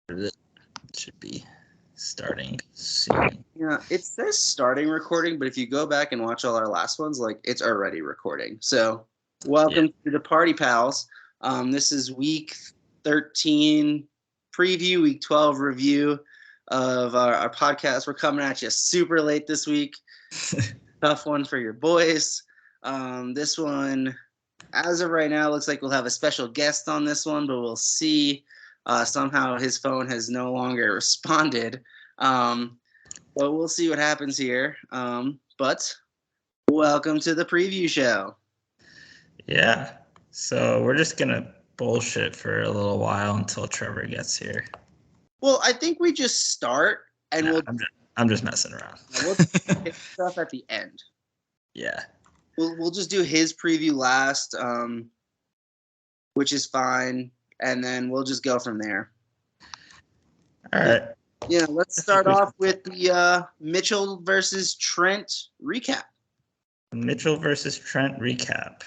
It should be starting soon. Yeah, it says starting recording, but if you go back and watch all our last ones, like it's already recording. So, welcome to the Party Pals. This is week 13 preview, week 12 review of our podcast. We're coming at you super late this week. Tough one for your boys. This one, as of right now, looks like we'll have a special guest on this one, but we'll see. Somehow his phone has no longer responded. But we'll see what happens here. But welcome to the preview show. Yeah. So we're just going to bullshit for a little while until Trevor gets here. Well, I think we just start and I'm just messing around. We'll pick stuff at the end. Yeah. We'll just do his preview last, which is fine, and then we'll just go from there. All right. Yeah, let's start off with the Mitchell versus Trent recap. Mitchell versus Trent recap.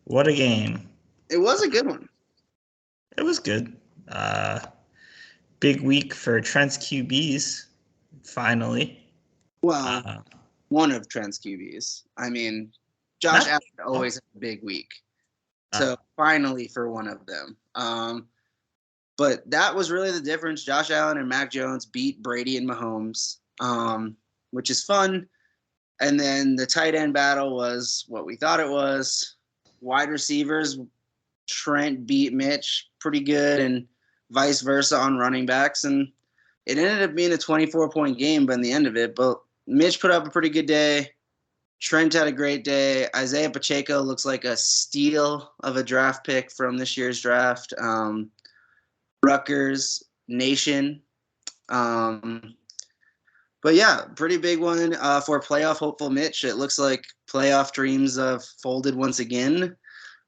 What a game. It was a good one. It was good. Big week for Trent's QBs, finally. Well, one of Trent's QBs. I mean, Josh Allen always had a big week. So finally for one of them. But that was really the difference. Josh Allen and Mac Jones beat Brady and Mahomes, which is fun. And then the tight end battle was what we thought it was. Wide receivers, Trent beat Mitch pretty good, and vice versa on running backs. And it ended up being a 24-point game by the end of it. But Mitch put up a pretty good day. Trent had a great day. Isaiah Pacheco looks like a steal of a draft pick from this year's draft. Rutgers Nation. But yeah, pretty big one for playoff hopeful Mitch. It looks like playoff dreams have folded once again,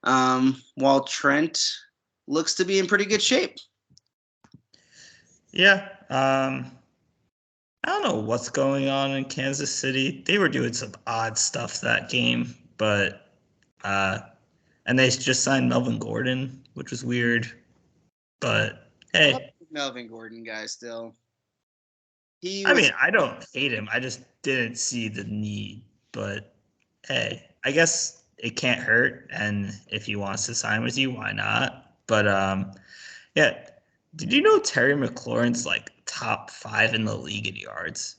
while Trent looks to be in pretty good shape. Yeah. I don't know what's going on in Kansas City. They were doing some odd stuff that game, but and they just signed Melvin Gordon, which was weird. But hey, Melvin Gordon guy still. I don't hate him. I just didn't see the need. But hey, I guess it can't hurt. And if he wants to sign with you, why not? But yeah. Did you know Terry McLaurin's like top 5 in the league in yards?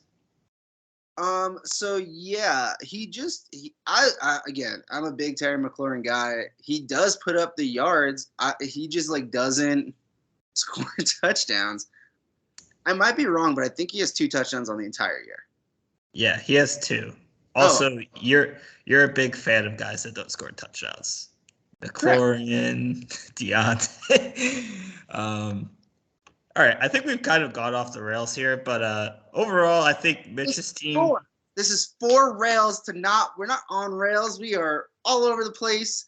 So yeah, again, I'm a big Terry McLaurin guy. He does put up the yards. He just like doesn't score touchdowns. I might be wrong, but I think he has 2 touchdowns on the entire year. Yeah, he has 2. Also, you're a big fan of guys that don't score touchdowns. McLaurin, Deontay. All right, I think we've kind of got off the rails here, but overall, I think Mitch's team. This is 4 rails to not. We're not on rails. We are all over the place.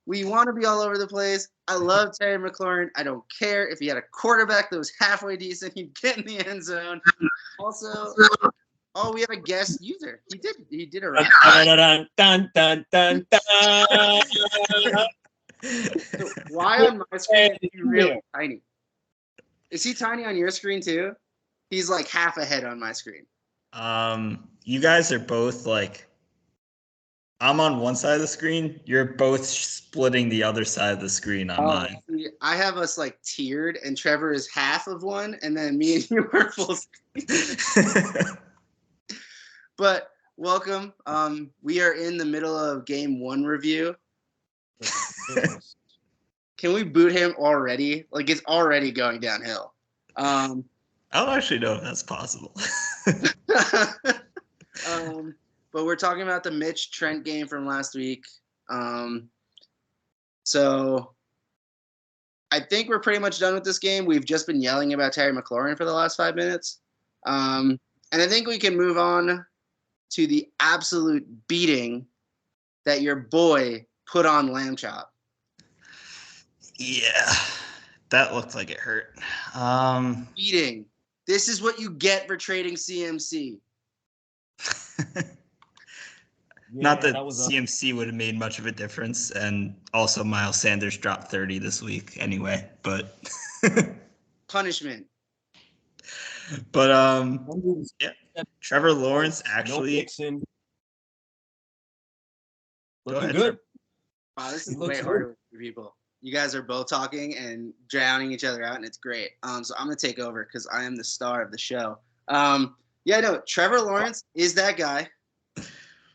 We want to be all over the place. I love Terry McLaurin. I don't care if he had a quarterback that was halfway decent. He'd get in the end zone. Also, we have a guest user. He did a right. So why on my screen is he really tiny? Is he tiny on your screen too? He's like half a head on my screen. You guys are both like, I'm on one side of the screen. You're both splitting the other side of the screen on mine. I have us like tiered, and Trevor is half of one, and then me and you are full screen. But welcome. We are in the middle of game 1 review. Can we boot him already? Like, it's already going downhill. I don't actually know if that's possible. But we're talking about the Mitch Trent game from last week. So I think we're pretty much done with this game. We've just been yelling about Terry McLaurin for the last 5 minutes. And I think we can move on to the absolute beating that your boy put on Lamb Chop. Yeah, that looked like it hurt. Beating. This is what you get for trading CMC. Not that CMC would have made much of a difference, and also Miles Sanders dropped 30 this week anyway, but punishment. But yeah, Trevor Lawrence actually. Looking good. Wow, this is way harder for people. You guys are both talking and drowning each other out, and it's great. So I'm gonna take over because I am the star of the show. Trevor Lawrence is that guy.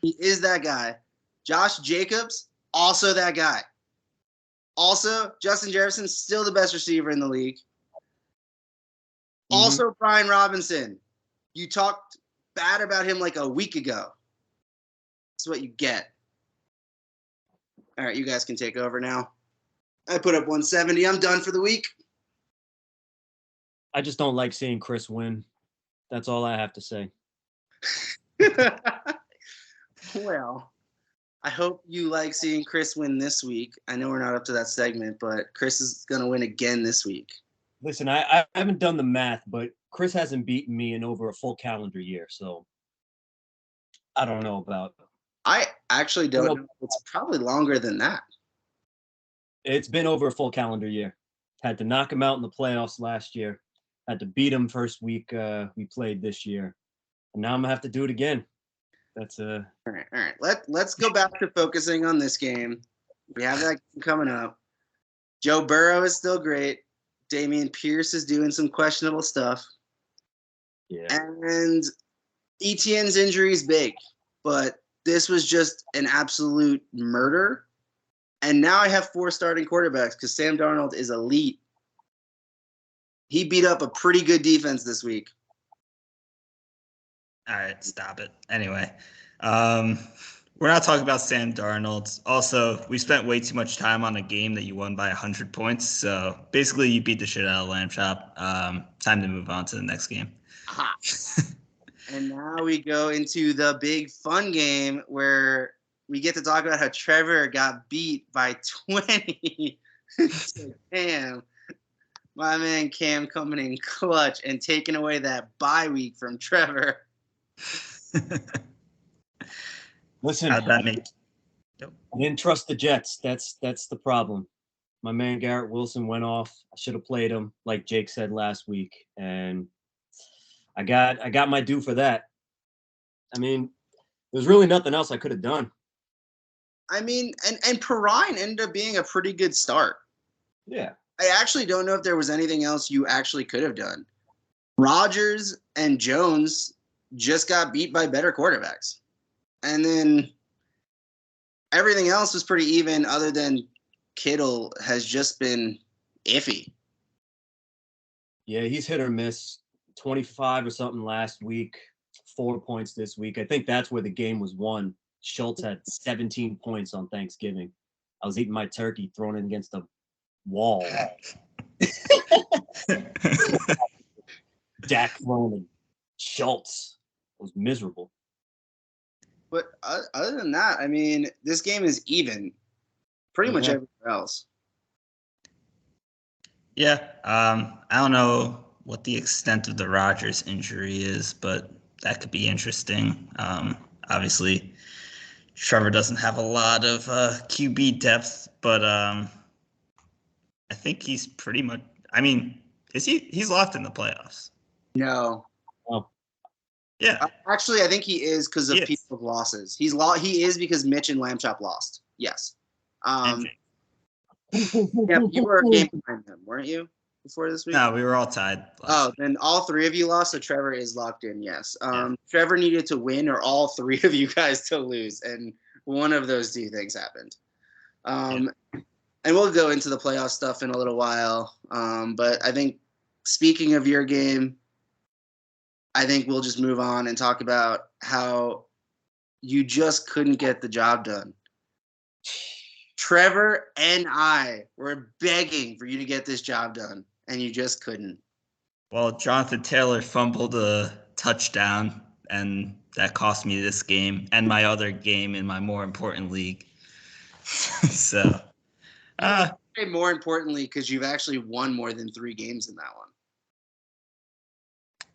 He is that guy. Josh Jacobs, also that guy. Also, Justin Jefferson, still the best receiver in the league. Also, Brian Robinson. You talked bad about him like a week ago. That's what you get. All right, you guys can take over now. I put up 170. I'm done for the week. I just don't like seeing Chris win. That's all I have to say. Well, I hope you like seeing Chris win this week. I know we're not up to that segment, but Chris is going to win again this week. Listen, I haven't done the math, but Chris hasn't beaten me in over a full calendar year, so I don't know about. I actually don't know. It's probably longer than that. It's been over a full calendar year. Had to knock him out in the playoffs last year. Had to beat him first week we played this year. And now I'm going to have to do it again. That's All right. Let's go back to focusing on this game. We have that game coming up. Joe Burrow is still great. Dameon Pierce is doing some questionable stuff. Yeah. And Etienne's injury is big, but this was just an absolute murder. And now I have 4 starting quarterbacks because Sam Darnold is elite. He beat up a pretty good defense this week. All right, stop it. Anyway, we're not talking about Sam Darnold. Also, we spent way too much time on a game that you won by 100 points. So basically, you beat the shit out of Lamb Chop. Time to move on to the next game. Aha. And now we go into the big fun game where we get to talk about how Trevor got beat by 20 to Cam. My man Cam coming in clutch and taking away that bye week from Trevor. Listen, how'd that make? I didn't trust the Jets. That's the problem. My man Garrett Wilson went off. I should have played him, like Jake said last week, and I got my due for that. I mean, there's really nothing else I could have done. I mean, and Perrine ended up being a pretty good start. Yeah. I actually don't know if there was anything else you actually could have done. Rodgers and Jones just got beat by better quarterbacks. And then everything else was pretty even other than Kittle has just been iffy. Yeah, he's hit or miss. 25 or something last week, 4 points this week. I think that's where the game was won. Schultz had 17 points on Thanksgiving. I was eating my turkey, throwing it against a wall. Dak throwing Schultz was miserable. But other than that, I mean, this game is even pretty much everywhere else. Yeah, I don't know what the extent of the Rodgers injury is, but that could be interesting. Obviously, Trevor doesn't have a lot of QB depth, but I think he's pretty much. I mean, is he? He's locked in the playoffs. No. Oh. Yeah. Actually, I think he is because of people's losses. He is because Mitch and Lamb Chop lost. Yes. Yeah, you were a game behind them, weren't you? Before this week? No, we were all tied. Then all 3 of you lost, so Trevor is locked in, yes. Trevor needed to win or all 3 of you guys to lose, and one of those 2 things happened. And we'll go into the playoff stuff in a little while. But I think, speaking of your game, I think we'll just move on and talk about how you just couldn't get the job done. Trevor and I were begging for you to get this job done, and you just couldn't. Well, Jonathan Taylor fumbled a touchdown, and that cost me this game and my other game in my more important league. So, more importantly, because you've actually won more than 3 games in that one.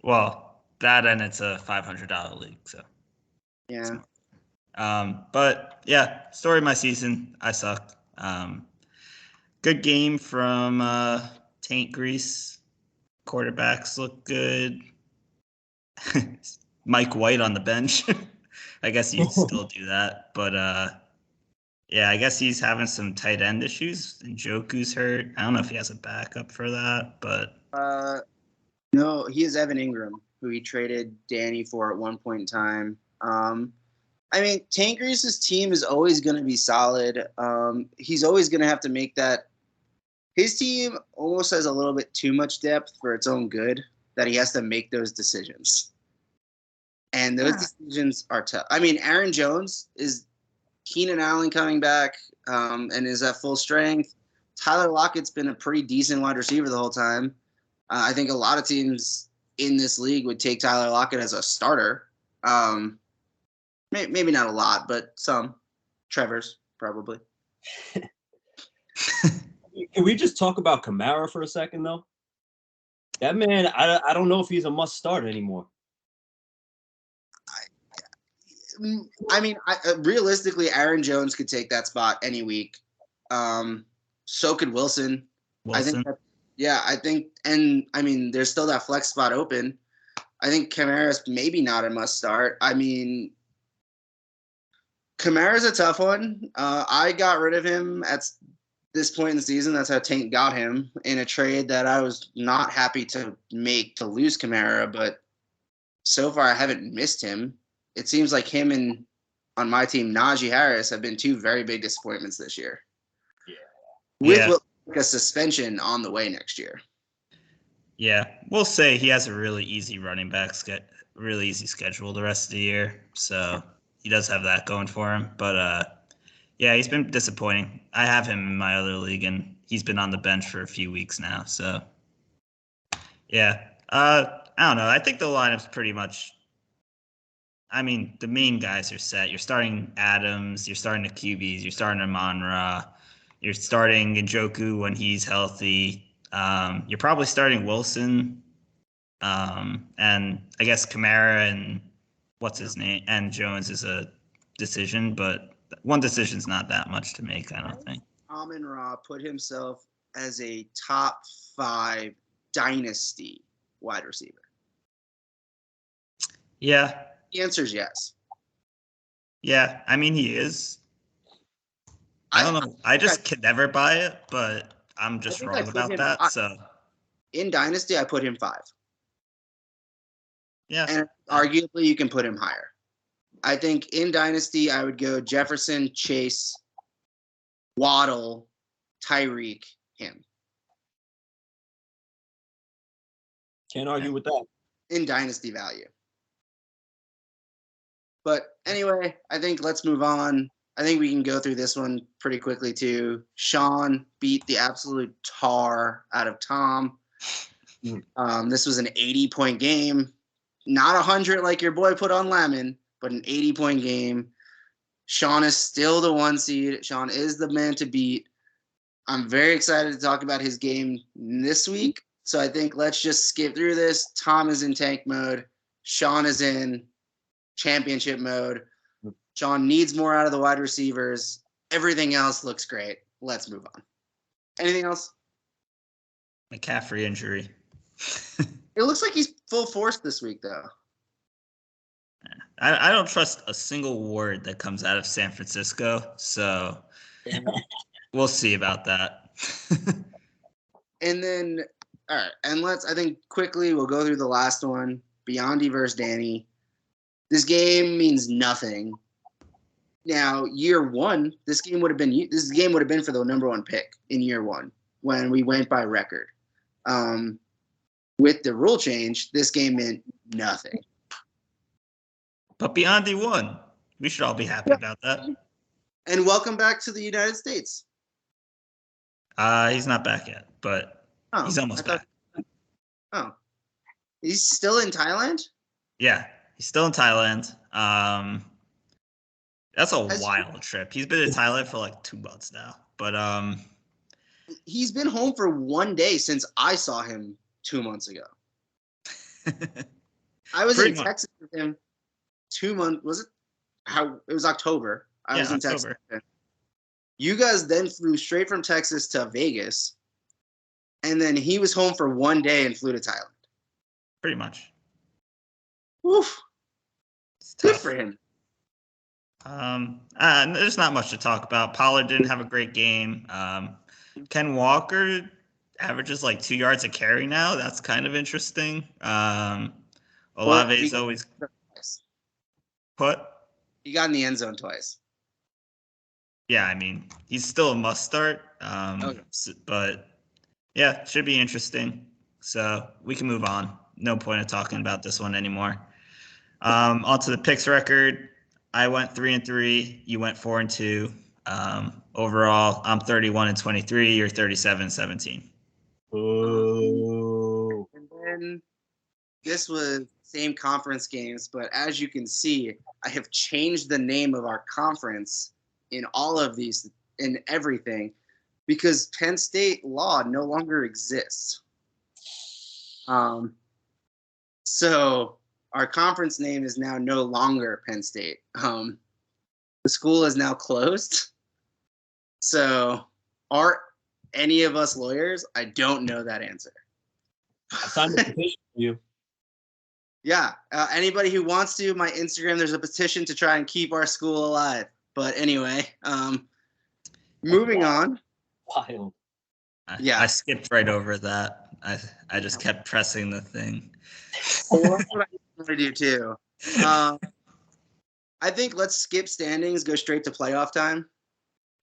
Well, that and it's a $500 league, so. Yeah. But yeah, story of my season. I sucked. Good game from Taint Grease. Quarterbacks look good. Mike White on the bench. I guess you'd still do that, but yeah, I guess he's having some tight end issues. Njoku's hurt. I don't know if he has a backup for that, but no, he is Evan Ingram, who he traded Danny for at one point in time. I mean, Tank Reese's team is always going to be solid. He's always going to have to make that. His team almost has a little bit too much depth for its own good that he has to make those decisions. And those decisions are tough. I mean, Aaron Jones is Keenan Allen coming back and is at full strength. Tyler Lockett's been a pretty decent wide receiver the whole time. I think a lot of teams in this league would take Tyler Lockett as a starter. Maybe not a lot, but some. Trevor's, probably. Can we just talk about Kamara for a second, though? That man, I don't know if he's a must start anymore. I mean, realistically, Aaron Jones could take that spot any week. So could Wilson. I think and I mean, there's still that flex spot open. I think Kamara's maybe not a must start. I mean, Kamara's a tough one. I got rid of him at this point in the season. That's how Tank got him in a trade that I was not happy to make to lose Kamara, but so far I haven't missed him. It seems like him and on my team, Najee Harris, have been two very big disappointments this year. Yeah. With a suspension on the way next year. Yeah, we'll say he has a really easy running back really easy schedule the rest of the year, so he does have that going for him. But yeah, he's been disappointing. I have him in my other league, and he's been on the bench for a few weeks now. So yeah, I don't know. I think the lineup's pretty much. I mean, the main guys are set. You're starting Adams. You're starting the QBs. You're starting Amon-Ra. You're starting Njoku when he's healthy. You're probably starting Wilson. And I guess Kamara and what's his name and Jones is a decision, but one decision's not that much to make, I don't think. Amon-Ra put himself as a top 5 dynasty wide receiver. Yeah. The answer is yes. Yeah, I mean, he is. I don't know. I just could never buy it, but I'm just wrong about that. So in Dynasty, I put him 5. Yeah. And arguably, you can put him higher. I think in Dynasty, I would go Jefferson, Chase, Waddle, Tyreek, him. Can't argue with that. In Dynasty value. But anyway, I think let's move on. I think we can go through this one pretty quickly too. Sean beat the absolute tar out of Tom. This was an 80-point game. Not 100 like your boy put on Lemon, but an 80-point game. Sean is still the 1 seed. Sean is the man to beat. I'm very excited to talk about his game this week. So I think let's just skip through this. Tom is in tank mode. Sean is in championship mode. Sean needs more out of the wide receivers. Everything else looks great. Let's move on. Anything else? McCaffrey injury. It looks like he's full force this week, though. I don't trust a single word that comes out of San Francisco, so we'll see about that. And then, all right, and I think quickly we'll go through the last one. Biondi versus Danny. This game means nothing. Now, year 1, this game would have been for the number 1 pick in year 1 when we went by record. With the rule change, this game meant nothing. But Biondi won. We should all be happy about that. And welcome back to the United States. He's not back yet, but he's almost back. Oh. He's still in Thailand? Yeah, he's still in Thailand. That's a wild trip. He's been in Thailand for like 2 months now. But he's been home for 1 day since I saw him 2 months ago. I was in Texas with him 2 months. Was it? It was October. I was in Texas. You guys then flew straight from Texas to Vegas. and then he was home for 1 day and flew to Thailand. Pretty much. Woof. Good for him. There's not much to talk about. Pollard didn't have a great game. Ken Walker averages like 2 yards a carry now. That's kind of interesting. Olave's always what? He got in the end zone twice. Yeah, I mean, he's still a must start. Okay. But yeah, should be interesting. So we can move on. No point of talking about this one anymore. On to the picks record. I went 3-3. You went 4-2. Overall, I'm 31-23. You're 37-17. Ooh. And then this was same conference games, but as you can see, I have changed the name of our conference in all of these, in everything, because Penn State law no longer exists. So our conference name is now no longer Penn State. The school is now closed. So are any of us lawyers? I don't know that answer. I signed a petition for you. Yeah. Anybody who wants to, my Instagram, there's a petition to try and keep our school alive. But anyway, moving on. Wild. Yeah. I skipped right over that. I just kept pressing the thing. Well, that's what I want to do too. I think let's skip standings, go straight to playoff time.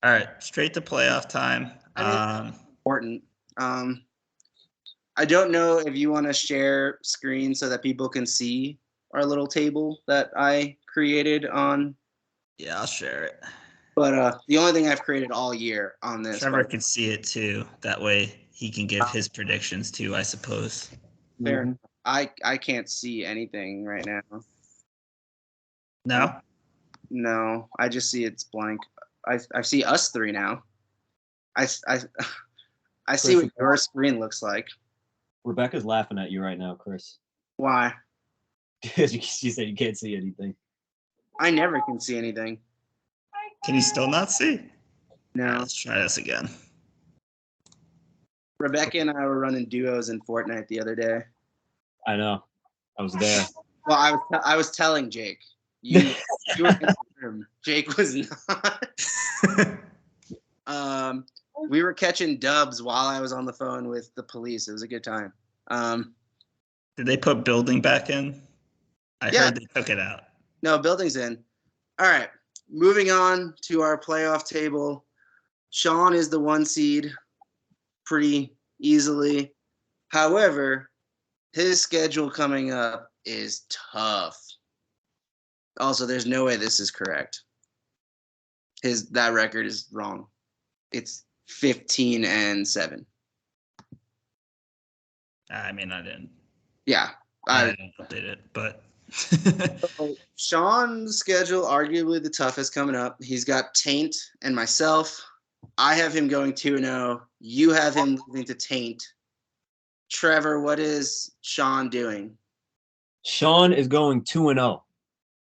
All right, straight to playoff time. Important. I don't know if you want to share screen so that people can see our little table that I created on. Yeah, I'll share it. But the only thing I've created all year on this. Trevor can see it too. That way he can give his predictions too, I suppose. Fair. Mm-hmm. I can't see anything right now. No? No, I just see it's blank. I see us three now. I see what your screen looks like. Rebecca's laughing at you right now, Chris. Why? Because she said you can't see anything. I never can see anything. Can you still not see? No. Right, let's try this again. Rebecca and I were running duos in Fortnite the other day. I know. I was there. Well, I was telling Jake. You were in the room. Jake was not. We were catching dubs while I was on the phone with the police. It was a good time. Did they put building back in? I heard they took it out. No, building's in. All right. Moving on to our playoff table. Sean is the 1 seed pretty easily. However, his schedule coming up is tough. Also, there's no way this is correct. That record is wrong. It's 15-7. I mean, I didn't. Yeah. I didn't update it, but. So Sean's schedule, arguably the toughest coming up. He's got Taint and myself. I have him going 2-0. You have him losing to Taint. Trevor, what is Sean doing? Sean is going 2-0.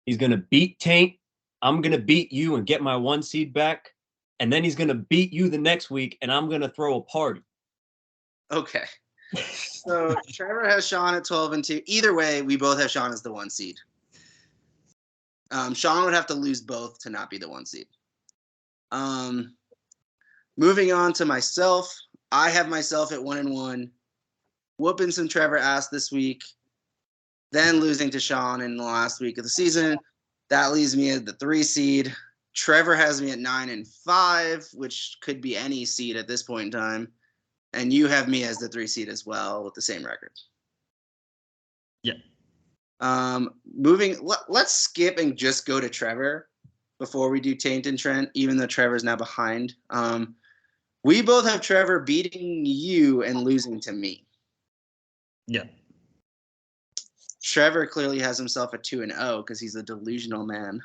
He's going to beat Taint. I'm going to beat you and get my 1 seed back. And then he's going to beat you the next week, and I'm going to throw a party. Okay. So Trevor has Sean at 12-2. Either way, we both have Sean as the 1 seed. Sean would have to lose both to not be the 1 seed. Moving on to myself, I have myself at 1-1, whooping some Trevor ass this week, then losing to Sean in the last week of the season. That leaves me at the 3 seed. Trevor has me at 9-5, which could be any seed at this point in time. And you have me as the 3 seed as well with the same record. Yeah. Let's skip and just go to Trevor before we do Taint and Trent, even though Trevor's now behind. We both have Trevor beating you and losing to me. Yeah. Trevor clearly has himself at 2-0 because he's a delusional man.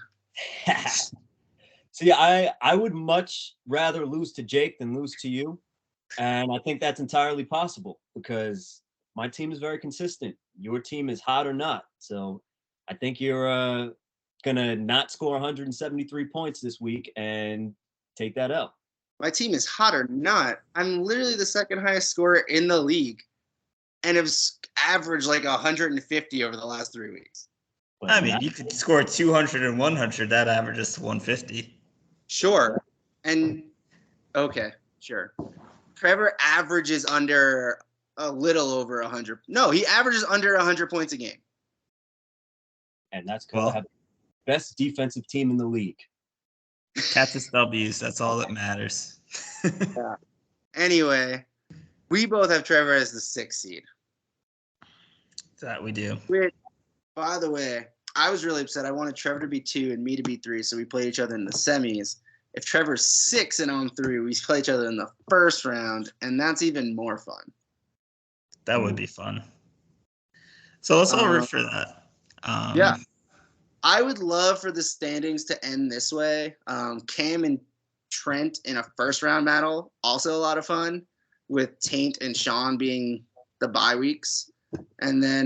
See, I would much rather lose to Jake than lose to you. And I think that's entirely possible because my team is very consistent. Your team is hot or not. So I think you're going to not score 173 points this week and take that out. my team is hot or not, I'm literally the second highest scorer in the league and have averaged like 150 over the last 3 weeks. I mean, you could score 200 and 100. That averages to 150. Sure. And okay, sure. Trevor averages under a little over 100. No, he averages under 100 points a game. And that's because I have the best defensive team in the league. Cactus W's. That's all that matters. Yeah. Anyway, we both have Trevor as the 6th seed. That we do. Which, by the way, I was really upset. I wanted Trevor to be 2 and me to be 3, so we played each other in the semis. If Trevor's 6 and I'm 3, we play each other in the first round, and that's even more fun. That would be fun. So let's all root for that. Yeah. I would love for the standings to end this way. Cam and Trent in a first round battle, also a lot of fun, with Taint and Sean being the bye weeks. And then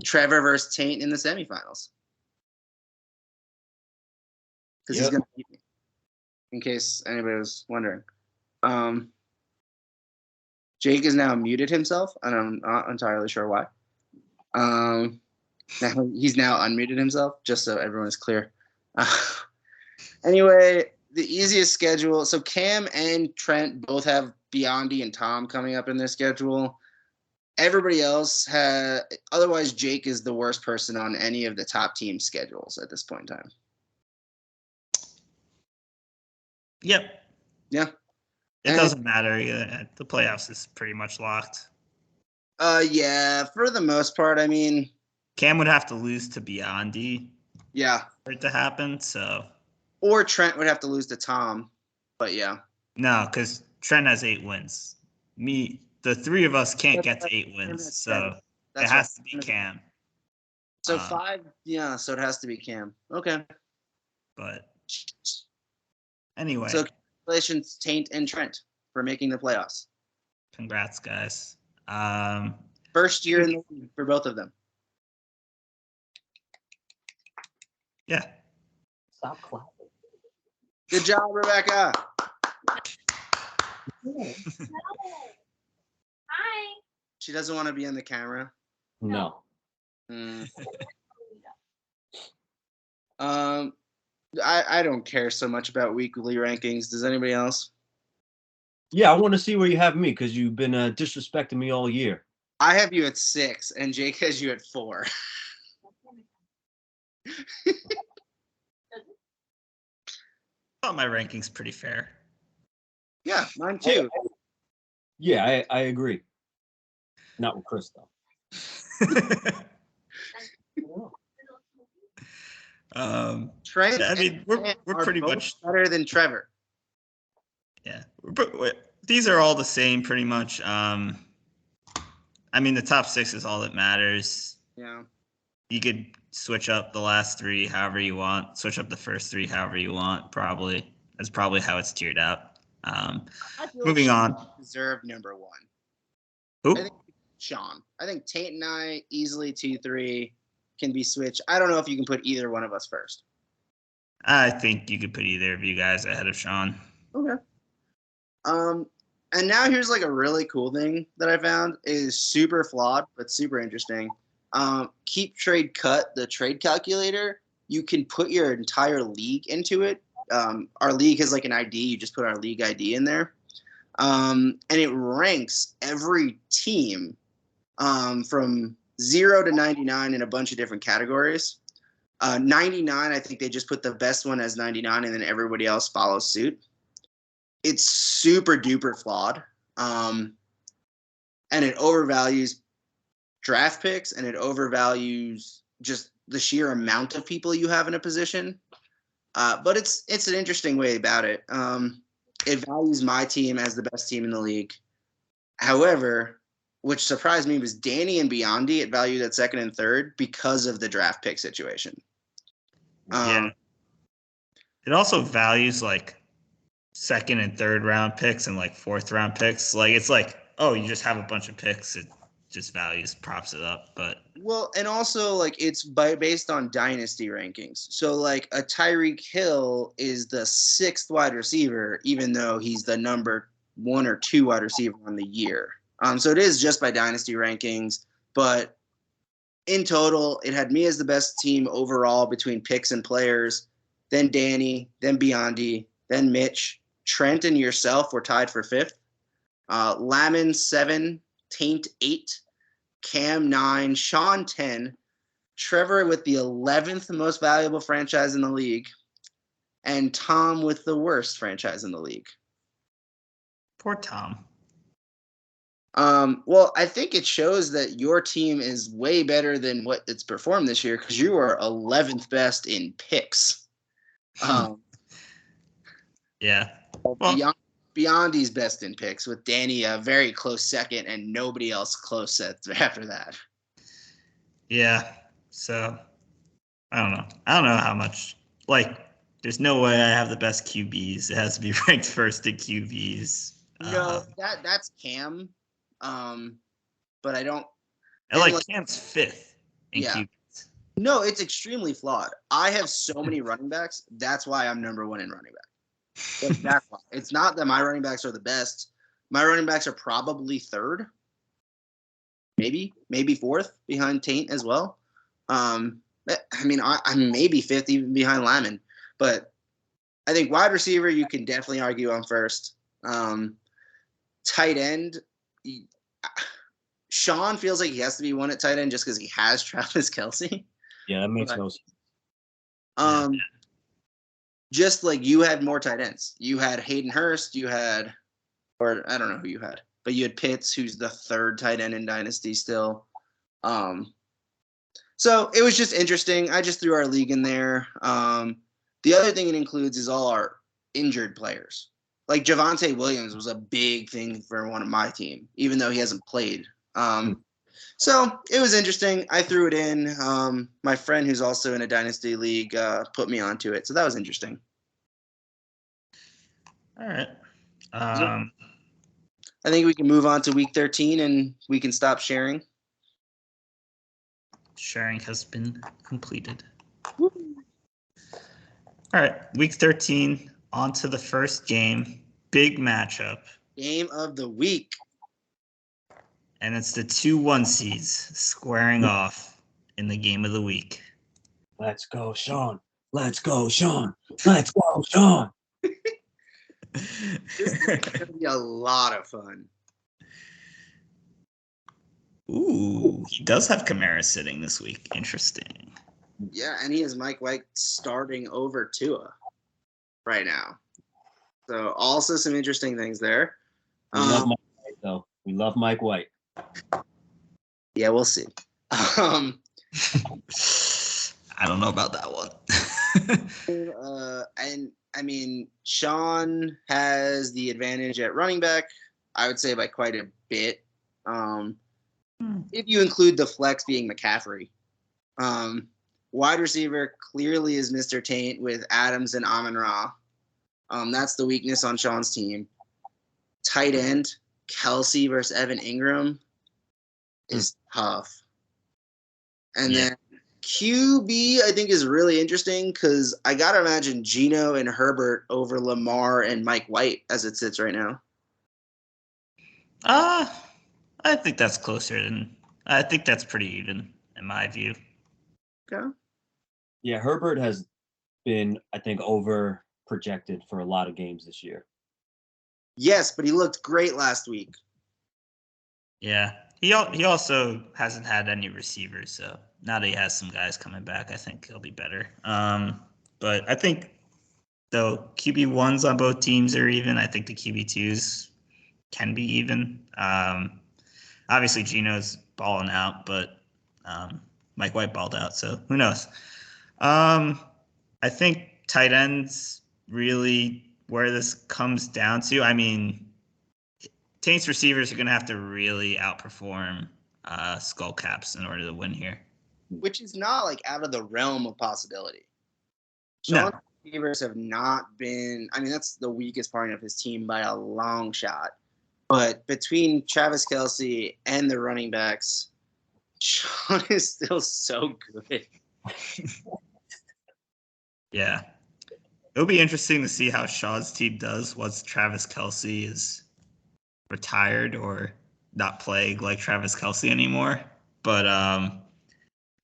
Trevor versus Taint in the semifinals. Because he's going to beat me, in case anybody was wondering. Jake has now muted himself, and I'm not entirely sure why. He's now unmuted himself, just so everyone is clear. Anyway, the easiest schedule. So Cam and Trent both have Biondi and Tom coming up in their schedule. Everybody else has. Otherwise, Jake is the worst person on any of the top team schedules at this point in time. Yep. Yeah. It doesn't matter. The playoffs is pretty much locked. Yeah, for the most part. I mean, Cam would have to lose to Biondi. Yeah. For it to happen, so. Or Trent would have to lose to Tom, but yeah. No, because Trent has 8 wins. The 3 of us can't get to 8 wins, so it has to be Cam. So 5, yeah, so it has to be Cam. Okay. But anyway. So congratulations, Taint and Trent, for making the playoffs. Congrats, guys. First year in the league for both of them. Yeah. Stop clapping. Good job, Rebecca. Hi. She doesn't want to be on the camera. No. I don't care so much about weekly rankings. Does anybody else? Yeah, I want to see where you have me because you've been disrespecting me all year. I have you at 6, and Jake has you at 4. I thought my ranking's pretty fair. Yeah, mine too. Yeah, I agree. Not with Chris, though. Trent, I mean, we're pretty much better than Trevor. Yeah, these are all the same, pretty much. I mean, the top 6 is all that matters. Yeah. You could switch up the last 3 however you want. Switch up the first 3 however you want. Probably that's probably how it's tiered out. Moving on. Deserved number 1. Who? I think Sean. I think Taint and I easily 2-3 can be switched. I don't know if you can put either one of us first. I think you could put either of you guys ahead of Sean. Okay. And now here's like a really cool thing that I found is super flawed, but super interesting. Keep Trade Cut, the trade calculator. You can put your entire league into it. Our league has like an ID. You just put our league ID in there. And it ranks every team from 0 to 99 in a bunch of different categories. 99, I think they just put the best one as 99, and then everybody else follows suit. It's super duper flawed. And it overvalues draft picks, and it overvalues just the sheer amount of people you have in a position. But it's an interesting way about it. It values my team as the best team in the league. However, which surprised me was Danny and Biondi, it valued at 2nd and 3rd because of the draft pick situation. Yeah. It also values like 2nd and 3rd round picks and like 4th round picks. Like it's like, oh, you just have a bunch of picks. It just values props it up. But well, and also like it's based on dynasty rankings. So like a Tyreek Hill is the 6th wide receiver, even though he's the number 1 or 2 wide receiver on the year. So it is just by dynasty rankings, but in total, it had me as the best team overall between picks and players. Then Danny, then Biondi, then Mitch, Trent, and yourself were tied for 5th. Lamon 7, Taint 8, Cam 9, Sean 10, Trevor with the 11th most valuable franchise in the league, and Tom with the worst franchise in the league. Poor Tom. Well, I think it shows that your team is way better than what it's performed this year because you are 11th best in picks. Yeah. Well, Biondi's best in picks with Danny a very close second and nobody else close after that. Yeah. So I don't know. I don't know how much. Like, there's no way I have the best QBs. It has to be ranked first in QBs. No, that's Cam. But I don't. I like Cam's 5th in QBs. No, it's extremely flawed. I have so many running backs. That's why I'm number 1 in running back. That's why. It's not that my running backs are the best. My running backs are probably 3rd, maybe 4th behind Taint as well. I mean, I'm maybe 5th even behind Lamon, but I think wide receiver you can definitely argue on first. Tight end. Sean feels like he has to be 1 at tight end just because he has Travis Kelce. Yeah, that makes no sense. Just like you had more tight ends. You had Hayden Hurst. You had, or I don't know who you had, but you had Pitts, who's the 3rd tight end in Dynasty still. So it was just interesting. I just threw our league in there. The other thing it includes is all our injured players. Like Javonte Williams was a big thing for one of my team, even though he hasn't played. So it was interesting. I threw it in. My friend who's also in a dynasty league put me onto it. So that was interesting. All right. I think we can move on to week 13 and we can stop sharing. Sharing has been completed. Woo. All right. Week 13, on to the first game. Big matchup. Game of the week. And it's the 2-1 seeds squaring off in the game of the week. Let's go, Sean. Let's go, Sean. Let's go, Sean. This is going to be a lot of fun. Ooh, he does have Kamara sitting this week. Interesting. Yeah, and he has Mike White starting over Tua right now. So also some interesting things there. We love Mike White, though. We love Mike White. Yeah, we'll see. I don't know about that one. And I mean, Sean has the advantage at running back, I would say by quite a bit. If you include the flex being McCaffrey. Wide receiver clearly is Mr. Taint with Adams and Amon-Ra. That's the weakness on Sean's team. Tight end, Kelce versus Evan Ingram is tough. And then QB, I think, is really interesting because I got to imagine Geno and Herbert over Lamar and Mike White as it sits right now. I think that's closer than – I think that's pretty even in my view. Okay. Yeah, Herbert has been, I think, over projected for a lot of games this year. Yes, but he looked great last week. Yeah. He also hasn't had any receivers, so now that he has some guys coming back, I think he'll be better. But I think, though, QB1s on both teams are even. I think the QB2s can be even. Obviously, Geno's balling out, but Mike White balled out, so who knows? I think tight ends really where this comes down to. I mean, Taint's receivers are going to have to really outperform Skull Caps in order to win here. Which is not like out of the realm of possibility. Sean's receivers have not been – I mean, that's the weakest part of his team by a long shot. But between Travis Kelce and the running backs, Sean is still so good. Yeah. It'll be interesting to see how Sean's team does once Travis Kelce is retired or not playing like Travis Kelce anymore. But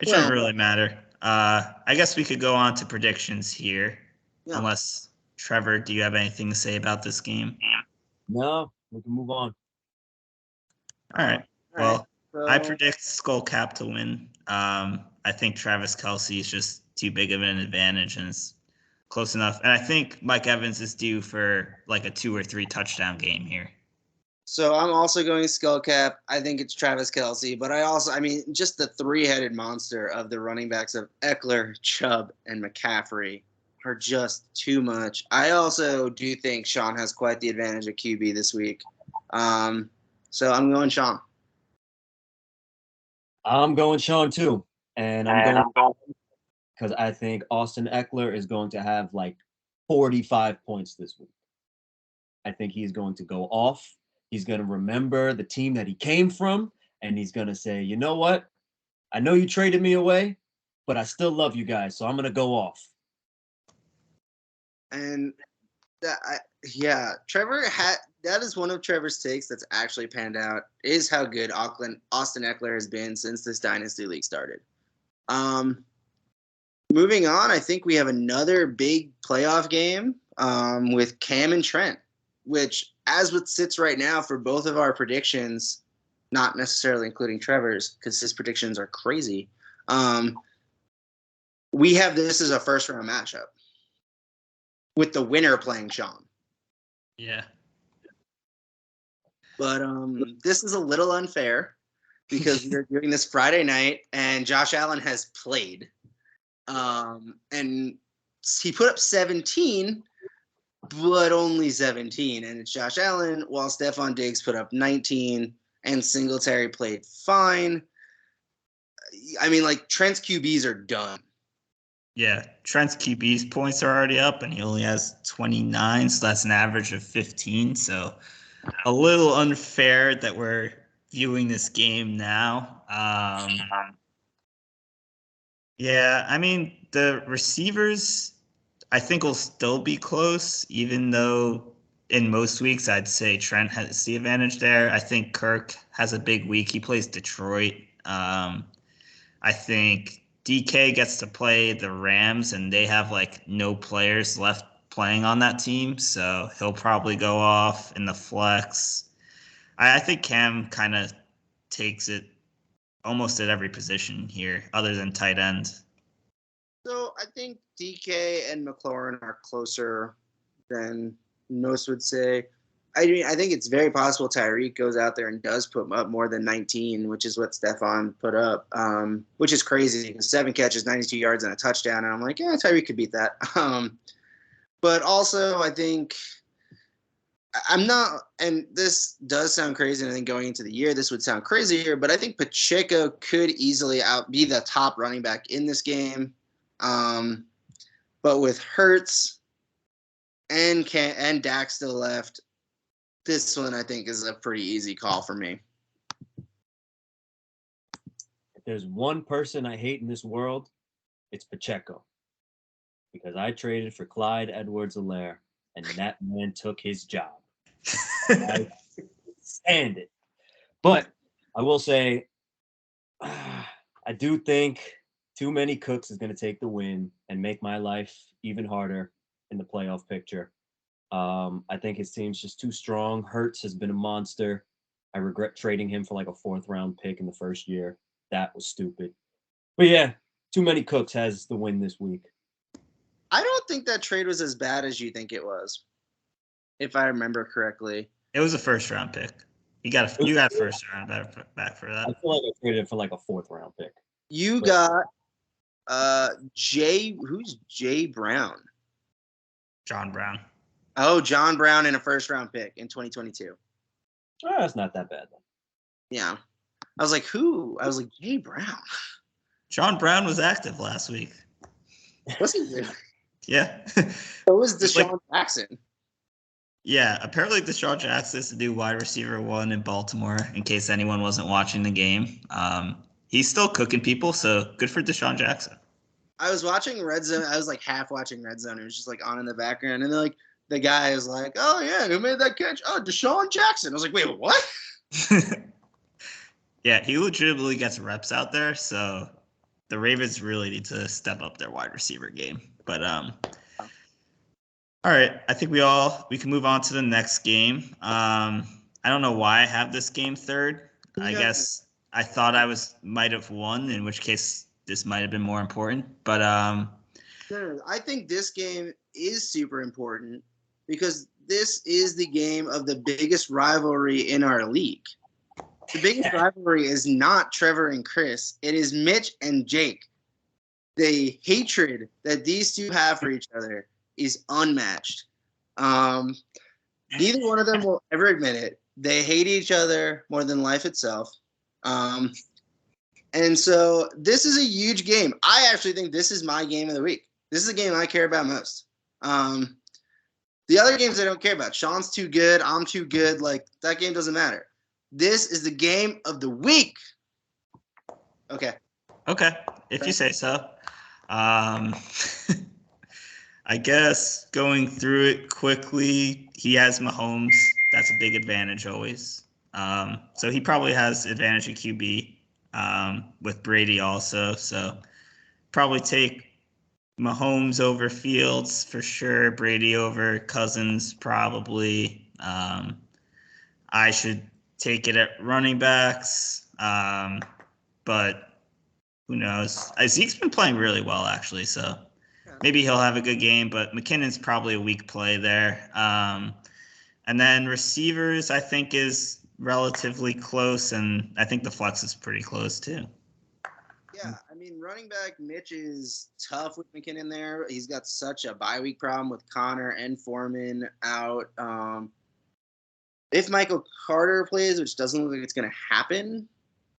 it shouldn't really matter. I guess we could go on to predictions here. Yeah. Unless, Trevor, do you have anything to say about this game? No, we can move on. All right. Well, I predict Skullcap to win. I think Travis Kelce is just too big of an advantage and it's close enough. And I think Mike Evans is due for like a 2 or 3 touchdown game here. So I'm also going Skullcap. I think it's Travis Kelce, but just the 3-headed monster of the running backs of Eckler, Chubb, and McCaffrey are just too much. I also do think Sean has quite the advantage of QB this week. So I'm going Sean. I'm going Sean too. And I'm going because I think Austin Eckler is going to have like 45 points this week. I think he's going to go off. He's going to remember the team that he came from, and he's going to say, you know what? I know you traded me away, but I still love you guys, so I'm going to go off. And Trevor that is one of Trevor's takes that's actually panned out, is how good Austin Eckler has been since this Dynasty League started. Moving on, I think we have another big playoff game with Cam and Trent, which, as it sits right now for both of our predictions, not necessarily including Trevor's, because his predictions are crazy, we have this as a first-round matchup with the winner playing Sean. Yeah. But this is a little unfair because we're doing this Friday night, and Josh Allen has played. And he put up 17, but only 17. And it's Josh Allen, while Stephon Diggs put up 19, and Singletary played fine. I mean, like, Trent's QBs are done. Yeah, Trent's QB's points are already up, and he only has 29, so that's an average of 15. So a little unfair that we're viewing this game now. Yeah, I mean, the receivers, I think, will still be close, even though in most weeks I'd say Trent has the advantage there. I think Kirk has a big week. He plays Detroit. I think DK gets to play the Rams, and they have like no players left playing on that team, so he'll probably go off in the flex. I think Cam kind of takes it almost at every position here, other than tight end. So I think DK and McLaurin are closer than most would say. I mean, I think it's very possible Tyreek goes out there and does put up more than 19, which is what Stephon put up, which is crazy because 7 catches, 92 yards, and a touchdown. And I'm like, yeah, Tyreek could beat that. But also, I think I'm not, and this does sound crazy, and I think going into the year, this would sound crazier, but I think Pacheco could easily be the top running back in this game. But with Hurts and Dak still left, this one I think is a pretty easy call for me. If there's one person I hate in this world, it's Pacheco. Because I traded for Clyde Edwards-Helaire, and that man took his job. I stand it. But I will say, I do think too many cooks is going to take the win and make my life even harder in the playoff picture. I think his team's just too strong. Hurts has been a monster. I regret trading him for like a 4th-round pick in the first year. That was stupid. But yeah, too many cooks has the win this week. I don't think that trade was as bad as you think it was, if I remember correctly. It was a 1st-round pick. You got a 1st-round back for that. I feel like I traded it for like a 4th-round pick. You got who's Jay Brown? John Brown. Oh, John Brown in a 1st-round pick in 2022. Oh, that's not that bad then. Yeah. I was like, who? I was like, Jay Brown. John Brown was active last week. Was he really? Yeah. So was Deshaun Jackson. Yeah, apparently DeSean Jackson is the new wide receiver 1 in Baltimore, in case anyone wasn't watching the game. He's still cooking people, so good for DeSean Jackson. I was watching Red Zone. I was like half watching Red Zone. It was just like on in the background. And then like the guy was like, oh, yeah, who made that catch? Oh, DeSean Jackson. I was like, wait, what? Yeah, he legitimately gets reps out there, so the Ravens really need to step up their wide receiver game. But all right, I think we can move on to the next game. I don't know why I have this game third. I guess I thought I might have won, in which case this might have been more important. But No, I think this game is super important because this is the game of the biggest rivalry in our league. The biggest rivalry is not Trevor and Chris. It is Mitch and Jake. The hatred that these two have for each other is unmatched. Neither one of them will ever admit it. They hate each other more than life itself. And so this is a huge game. I actually think this is my game of the week. This is the game I care about most. The other games I don't care about. Sean's too good. I'm too good. Like, that game doesn't matter. This is the game of the week. Okay. Okay, if you say so. I guess going through it quickly, he has Mahomes. That's a big advantage always. So he probably has advantage in QB with Brady also. So probably take Mahomes over Fields for sure. Brady over Cousins probably. I should take it at running backs, but who knows? Zeke's been playing really well, actually, so maybe he'll have a good game, but McKinnon's probably a weak play there. And then receivers, I think, is relatively close, and I think the flex is pretty close, too. Yeah, I mean, running back Mitch is tough with McKinnon there. He's got such a bye week problem with Connor and Foreman out. If Michael Carter plays, which doesn't look like it's going to happen,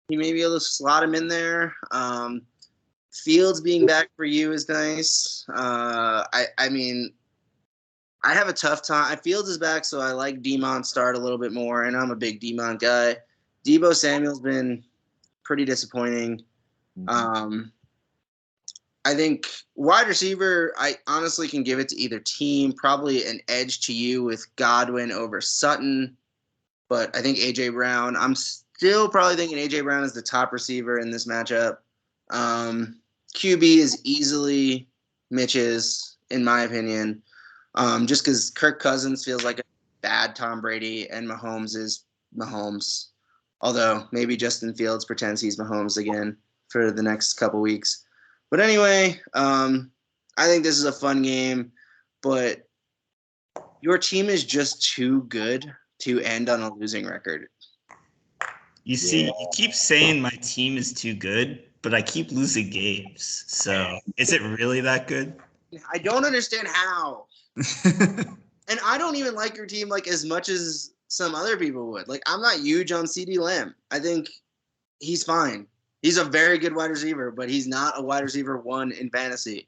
he may be able to slot him in there. Fields being back for you is nice. I mean, I have a tough time. Fields is back, so I like Demon start a little bit more, and I'm a big Demon guy. Deebo Samuel's been pretty disappointing. I think wide receiver, I honestly can give it to either team. Probably an edge to you with Godwin over Sutton. But I think A.J. Brown, I'm still probably thinking A.J. Brown is the top receiver in this matchup. QB is easily Mitch's, in my opinion, just because Kirk Cousins feels like a bad Tom Brady and Mahomes is Mahomes. Although maybe Justin Fields pretends he's Mahomes again for the next couple weeks. But anyway, I think this is a fun game, but your team is just too good to end on a losing record. You see, you keep saying my team is too good, but I keep losing games. So is it really that good? I don't understand how. And I don't even like your team like as much as some other people would. Like, I'm not huge on CeeDee Lamb. I think he's fine. He's a very good wide receiver, but he's not a wide receiver 1 in fantasy.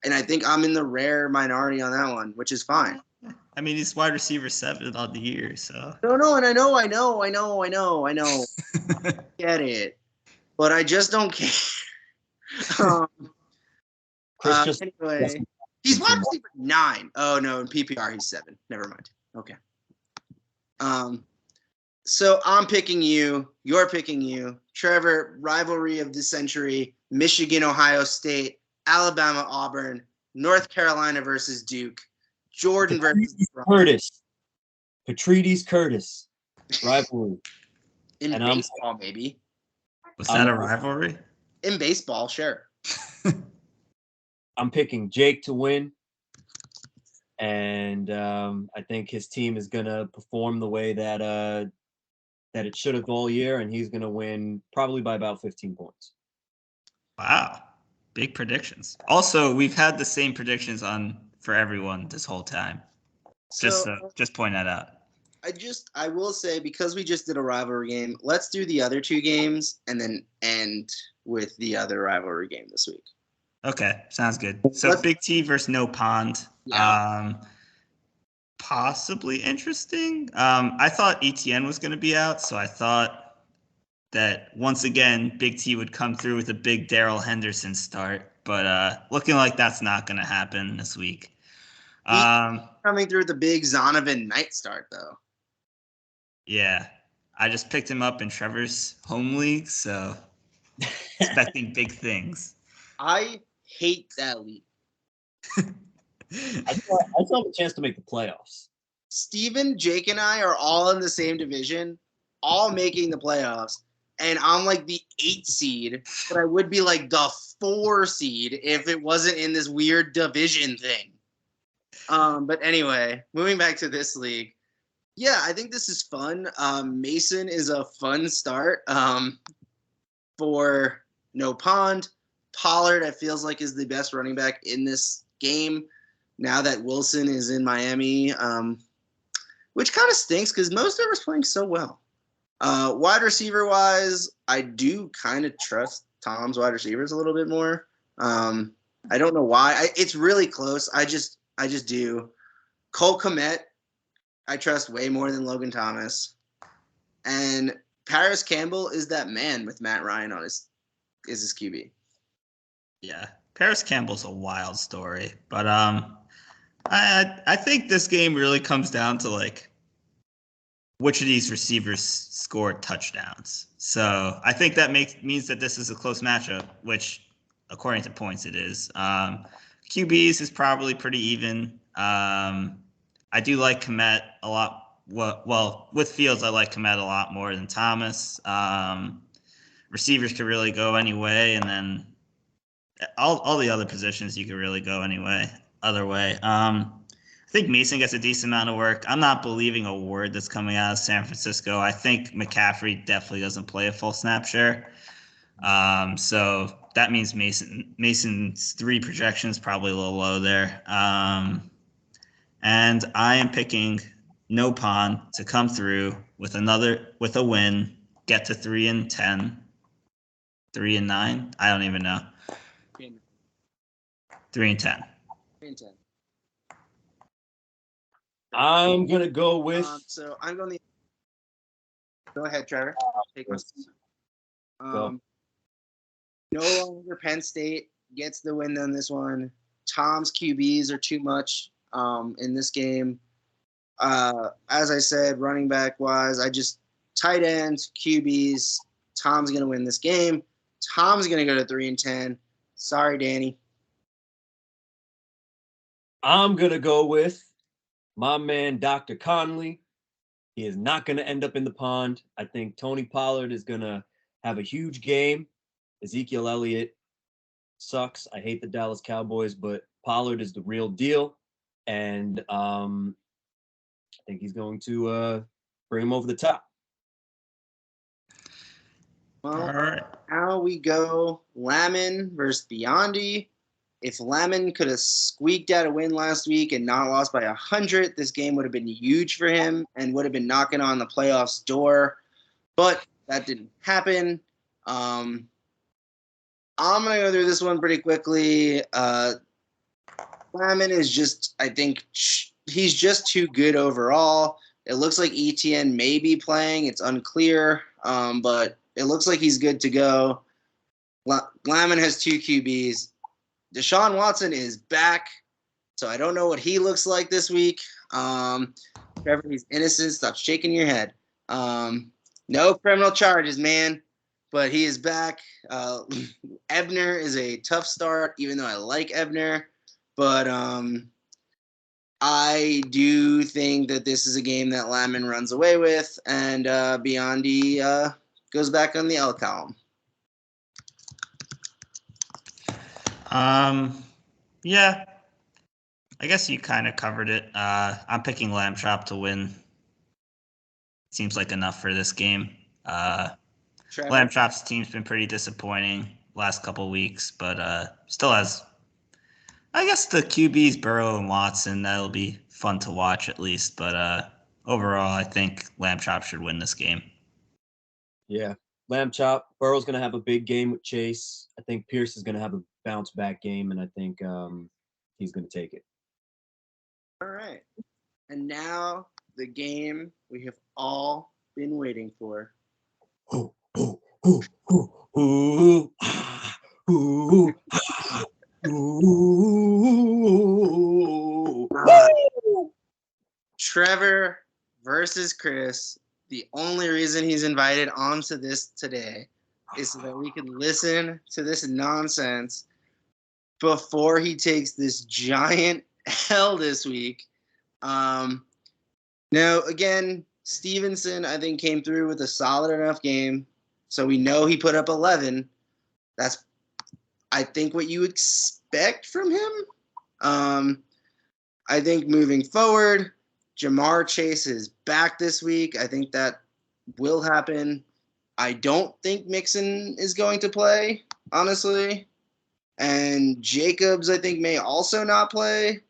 And I think I'm in the rare minority on that one, which is fine. I mean, he's wide receiver 7 on the year, so. No, and I know. Get it. But I just don't care. Anyway, he's wide receiver 9. Oh, no, in PPR, he's 7. Never mind. Okay. So I'm picking you. You're picking you. Trevor, rivalry of the century, Michigan, Ohio State, Alabama, Auburn, North Carolina versus Duke, Jordan versus Curtis. Patrides Curtis. Rivalry. In baseball, maybe. Was that a rivalry? In baseball, sure. I'm picking Jake to win. And I think his team is going to perform the way that it should have all year, and he's going to win probably by about 15 points. Wow. Big predictions. Also, we've had the same predictions on for everyone this whole time. So, just point that out. I will say, because we just did a rivalry game, let's do the other 2 games and then end with the other rivalry game this week. Okay, sounds good. So Big T versus No Pond. Yeah. possibly interesting. I thought ETN was going to be out, so I thought that once again Big T would come through with a big Darrell Henderson start, but looking like that's not going to happen this week. Coming through with the big Zonovan Knight start, though. Yeah, I just picked him up in Trevor's home league, so expecting big things. I hate that league. I still have a chance to make the playoffs. Steven, Jake, and I are all in the same division, all making the playoffs. And I'm like the 8 seed, but I would be like the 4 seed if it wasn't in this weird division thing. But anyway, moving back to this league. Yeah, I think this is fun. Mason is a fun start for No Pond. Pollard, I feels like, is the best running back in this game now that Wilson is in Miami, which kind of stinks because Mostover's playing so well. Wide receiver wise, I do kind of trust Tom's wide receivers a little bit more. I don't know why. It's really close. I just do. Cole Kmet, I trust way more than Logan Thomas. And Paris Campbell is that man with Matt Ryan on his QB. Yeah, Paris Campbell's a wild story, but I think this game really comes down to like which of these receivers scored touchdowns. So I think that means that this is a close matchup, which according to points it is. QBs is probably pretty even. I do like Kmet a lot. Well, with Fields, I like Kmet a lot more than Thomas. Receivers could really go any way, and then all the other positions you could really go other way. I think Mason gets a decent amount of work. I'm not believing a word that's coming out of San Francisco. I think McCaffrey definitely doesn't play a full snap share. So that means Mason's 3 projections probably a little low there. And I am picking No Pond to come through with a win, get to 3-10, 3-9. I don't even know. 3-10. 3-10. I'm gonna go with. So I'm going to. Go ahead, Trevor. Take this. No longer Penn State gets the win on this one. Tom's QBs are too much in this game. As I said, running back wise, tight ends, QBs. Tom's gonna win this game. Tom's gonna go to 3-10. Sorry, Danny. I'm gonna go with my man, Dr. Conley. He is not going to end up in the pond. I think Tony Pollard is going to have a huge game. Ezekiel Elliott sucks. I hate the Dallas Cowboys, but Pollard is the real deal. And I think he's going to bring him over the top. Well, all right. Now we go Lamon versus Biondi. If Lamon could have squeaked out a win last week and not lost by 100, this game would have been huge for him and would have been knocking on the playoffs door. But that didn't happen. I'm going to go through this one pretty quickly. Lamon is just, I think, he's just too good overall. It looks like ETN may be playing. It's unclear, but it looks like he's good to go. Lamon has 2 QBs. Deshaun Watson is back, so I don't know what he looks like this week. Trevor, he's innocent. Stop shaking your head. No criminal charges, man, but he is back. Ebner is a tough start, even though I like Ebner. But I do think that this is a game that Lamon runs away with, and Biondi goes back on the L column. Yeah, I guess you kind of covered it. I'm picking Lamb Chop to win. Seems like enough for this game. Lamb Chop's team's been pretty disappointing last couple weeks, but still has, I guess, the QBs, Burrow and Watson. That'll be fun to watch at least. But overall, I think Lamb Chop should win this game. Yeah, Lamb Chop. Burrow's going to have a big game with Chase. I think Pierce is going to have a bounce back game, and I think he's going to take it. All right. And now the game we have all been waiting for. Trevor versus Chris. The only reason he's invited onto this today is so that we can listen to this nonsense before he takes this giant L this week. Now, again, Stevenson, I think, came through with a solid enough game. So we know he put up 11. That's, I think, what you expect from him. I think moving forward, Ja'Marr Chase is back this week. I think that will happen. I don't think Mixon is going to play, honestly. And Jacobs, I think, may also not play,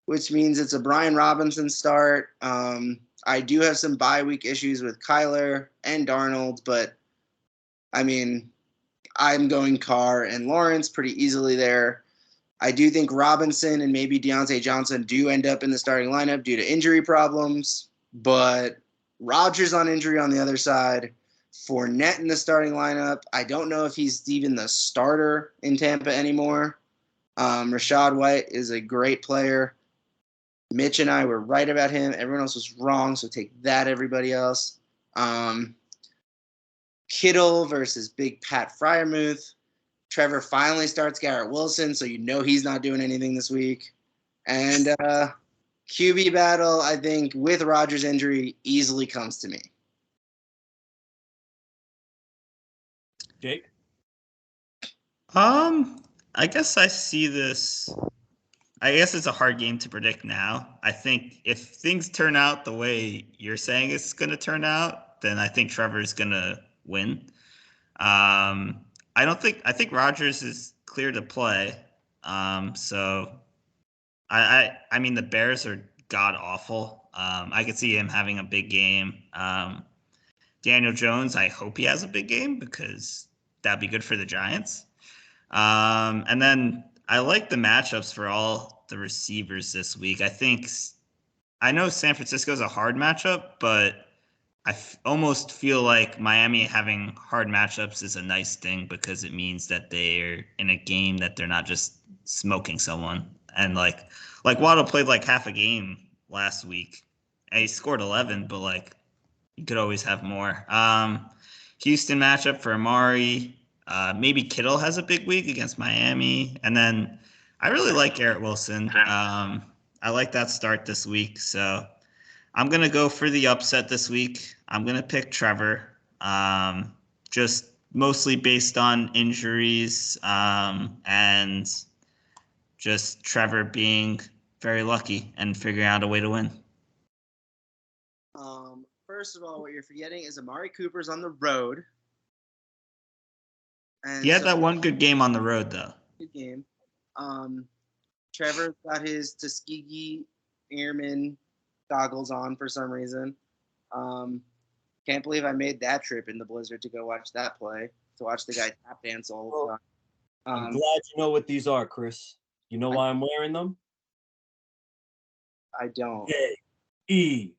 which means it's a Brian Robinson start. I do have some bye week issues with Kyler and Darnold, but I mean, I'm going Carr and Lawrence pretty easily there. I do think Robinson and maybe Deontay Johnson do end up in the starting lineup due to injury problems, but Rodgers on injury on the other side. Fournette in the starting lineup. I don't know if he's even the starter in Tampa anymore. Rachaad White is a great player. Mitch and I were right about him. Everyone else was wrong, so take that, everybody else. Kittle versus Big Pat Freiermuth. Trevor finally starts Garrett Wilson, so you know he's not doing anything this week. And QB battle, I think, with Rodgers' injury, easily comes to me. Jake? I guess I see this. I guess it's a hard game to predict now. I think if things turn out the way you're saying it's going to turn out, then I think Trevor's going to win. I think Rodgers is clear to play. So I mean, the Bears are god awful. I could see him having a big game. Daniel Jones, I hope he has a big game because that'd be good for the Giants. And then I like the matchups for all the receivers this week. I know San Francisco is a hard matchup, but I almost feel like Miami having hard matchups is a nice thing because it means that they're in a game that they're not just smoking someone. And like Waddle played like half a game last week, and he scored 11, but like you could always have more. Houston matchup for Amari. Maybe Kittle has a big week against Miami. And then I really like Garrett Wilson. I like that start this week. So I'm going to go for the upset this week. I'm going to pick Trevor. Just mostly based on injuries and just Trevor being very lucky and figuring out a way to win. First of all, what you're forgetting is Amari Cooper's on the road. And he had that one good game on the road, though. Good game. Trevor's got his Tuskegee Airmen goggles on for some reason. Can't believe I made that trip in the blizzard to go watch that play, to watch the guy tap dance all the time. I'm glad you know what these are, Chris. You know why I'm wearing them? I don't. J-E-T-S.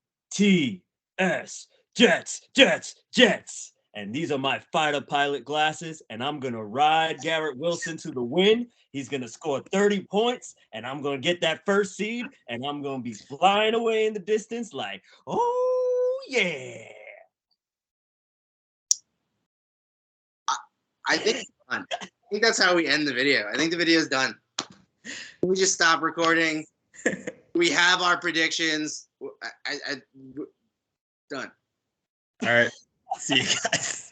Jets, Jets, Jets. And these are my fighter pilot glasses, and I'm going to ride Garrett Wilson to the win. He's going to score 30 points, and I'm going to get that first seed, and I'm going to be flying away in the distance like, oh, yeah. I think it's done. I think that's how we end the video. I think the video is done. We just stop recording. We have our predictions. Done. All right. See you guys.